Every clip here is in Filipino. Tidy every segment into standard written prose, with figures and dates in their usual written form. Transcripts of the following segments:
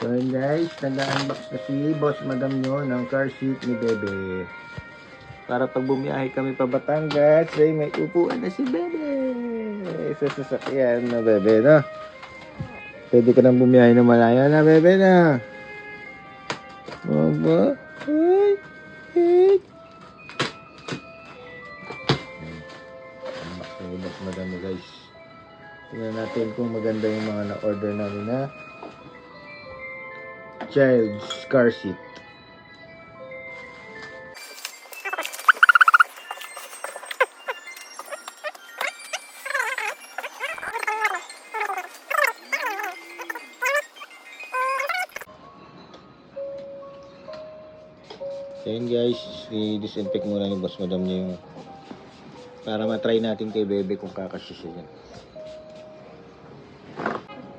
So yun guys, nag-unbox na si Boss Madam nyo ng car seat ni Bebe. Para pag bumiyahe kami pa Batangas, ay may upuan na si Bebe. Sa sasakyan na Bebe, no? Pwede ka nang bumiyahe na malaya na Bebe na. Baba. Ay. Ay. Unbox na yung Boss Madam nyo guys. Tingnan natin kung maganda yung mga na-order namin na child's car seat. So yun guys, i-disinfect muna ni Boss Madam niya yung para matry natin kay Bebe kung kakasya siya yan.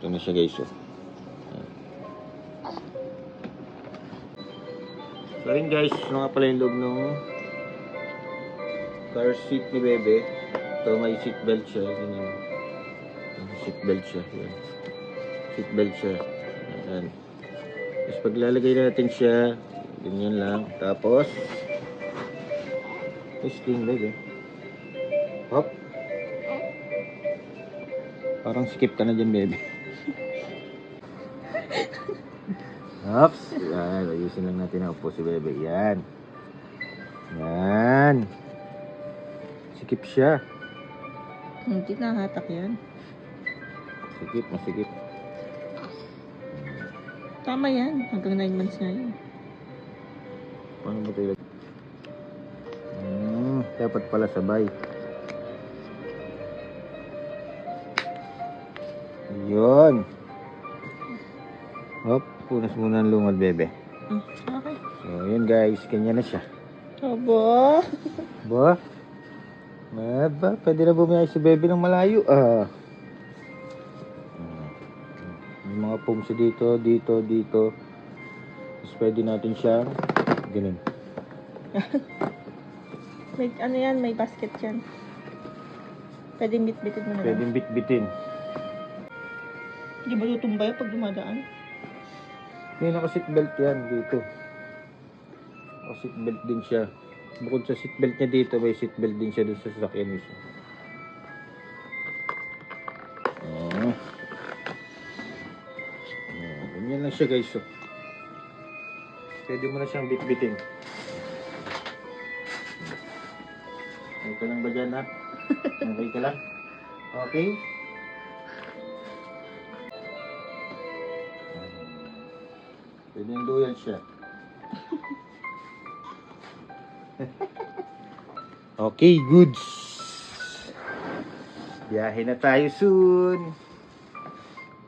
Ito na siya guys. So yun guys, ito nga pala yung loob ng car seat ni Bebe. Ito may seat belt siya. Seat belt siya. Yan. Seat belt siya. Yan. Tapos paglalagay natin siya, ganyan lang. Tapos, sling leg eh. Hop. Parang skip ka na dyan, Bebe. Oops. Yan. Ayusin lang natin ang upo si Bebe. Yan. Yan. Sikip siya. Hindi nahatak yan. Sikip, masikip. Tama yan. Hanggang 9 months na yun. Paano ba ito? Dapat pala sabay. Yun. Hop, punas muna ang lungad, Bebe. Okay. So, yun guys, kanya na siya. Aba. Ba? Pwede na bumiyahe si Bebe ng malayo. May mga pumps dito. Tapos pwede natin siya ganun. May ano yan, may basket yan. Pwedeng bit-bitin mo na lang. Pwedeng bit-bitin. Hindi ba tutumbay pag dumadaan? May naka-seatbelt yan dito. Naka-seatbelt din siya. Bukod sa seatbelt niya dito, may seatbelt din siya doon sa sasakyan mismo. Ganyan lang siya guys. So. Pwede mo na siyang bit-bitin. Okay ka lang ba dyan, ha? Okay ka lang? Okay? Pwede yung duyan siya. Okay, goods. Biyahe na tayo soon.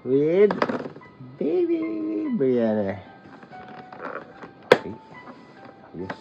With Baby Brianna. Okay. Yes.